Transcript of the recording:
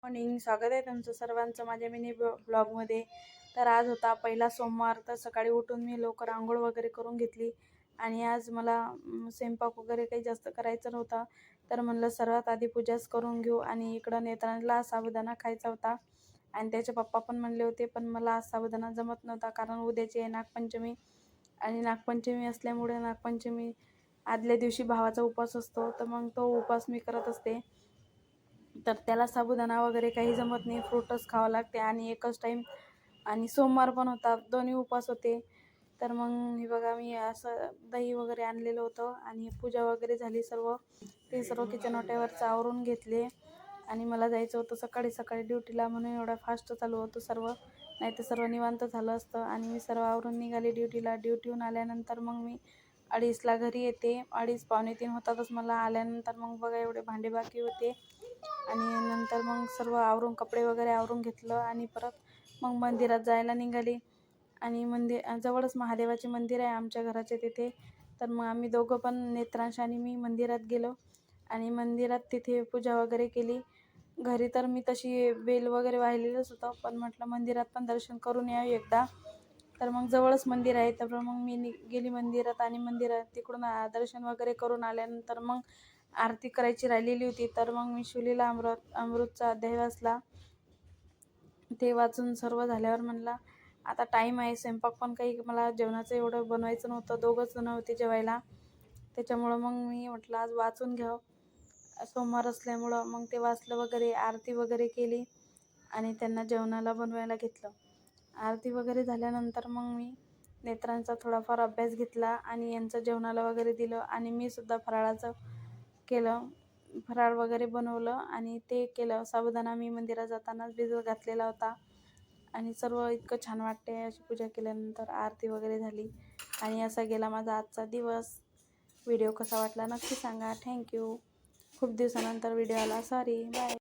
Morning, स्वागत आहे तुमचं सर्वांचं माझ्या मिनी ब्लॉगमध्ये. तर आज होता पहिला सोमवार. तर सकाळी उठून मी लवकर आंघोळ वगैरे करून घेतली आणि आज मला स्वयंपाक वगैरे काही जास्त करायचं नव्हता. तर म्हणलं सर्वात आधी पूजाच करून घेऊ. आणि इकडं नेत्रांना साबुदाणा खायचा होता आणि त्याचे पप्पा पण म्हणले होते, पण मला आज साबुदाणा जमत नव्हता कारण उद्याची आहे नागपंचमी. आणि नागपंचमी असल्यामुळे नागपंचमी आदल्या दिवशी भावाचा उपवास असतो, तर मग तो उपवास मी करत असते. तर त्याला साबुदाणा वगैरे काही जमत नाही, फ्रूटच खावं लागते आणि एकच टाईम. आणि सोमवार पण होता, दोन्ही उपवास होते. तर मग हे बघा, मी असं दही वगैरे आणलेलं होतं आणि पूजा वगैरे झाली सर्व. ते सर्व किचन वाट्यावरचं आवरून घेतले आणि मला जायचं होतं सकाळी सकाळी ड्युटीला, म्हणून एवढा फास्ट चालू होतं सर्व. नाही तर सर्व निवांत झालं असतं. आणि मी सर्व आवरून निघाले ड्युटीला. ड्युटीहून आल्यानंतर मग मी 2:30ला घरी येते. 2:30 पावणे 3 होतातच मला आल्यानंतर. मग बघा एवढे भांडे बाकी होते आणि नंतर मग सर्व आवरून कपडे वगैरे आवरून घेतलं आणि परत मग मंदिरात जायला निघाली. आणि जवळच महादेवाचे मंदिर आहे आमच्या घराच्या तिथे. तर मग आम्ही दोघं पण, नेत्रांश आणि मी, मंदिरात गेलो आणि मंदिरात तिथे पूजा वगैरे केली. घरी तर मी तशी बेल वगैरे वाहिलेलंच होतं, पण म्हटलं मंदिरात पण दर्शन करून यावं एकदा. तर मग जवळच मंदिर आहे, तर मग मी गेली मंदिरात आणि मंदिरात तिकडून दर्शन वगैरे करून आल्यानंतर मग आरती करायची राहिलेली होती. तर मग मी शिवलीला अमृतचा अध्याय वाचला. ते वाचून सर्व झाल्यावर म्हणला आता टाईम आहे, स्वयंपाक पण काही मला जेवणाचं एवढं बनवायचं नव्हतं, दोघंच जण होते जेवायला. त्याच्यामुळं मग मी म्हटलं आज वाचून घ्यावं, सोमवार असल्यामुळं. मग ते वाचलं वगैरे, आरती वगैरे केली आणि त्यांना जेवणाला बनवायला घेतलं. आरती वगैरे झाल्यानंतर मग मी नेत्रांचा थोडाफार अभ्यास घेतला आणि यांचं जेवणाला वगैरे दिलं आणि मी सुद्धा फराळाचं केलं. फराळ वगैरे बनवलं आणि ते केलं. साबुदाणा मी मंदिरात जातानाच भिजत घातलेला होता आणि सर्व इतकं छान वाटते अशी पूजा केल्यानंतर. आरती वगैरे झाली आणि असा गेला माझा आजचा दिवस. व्हिडिओ कसा वाटला नक्की सांगा. थँक्यू. खूप दिवसानंतर व्हिडिओ आला, सॉरी. बाय.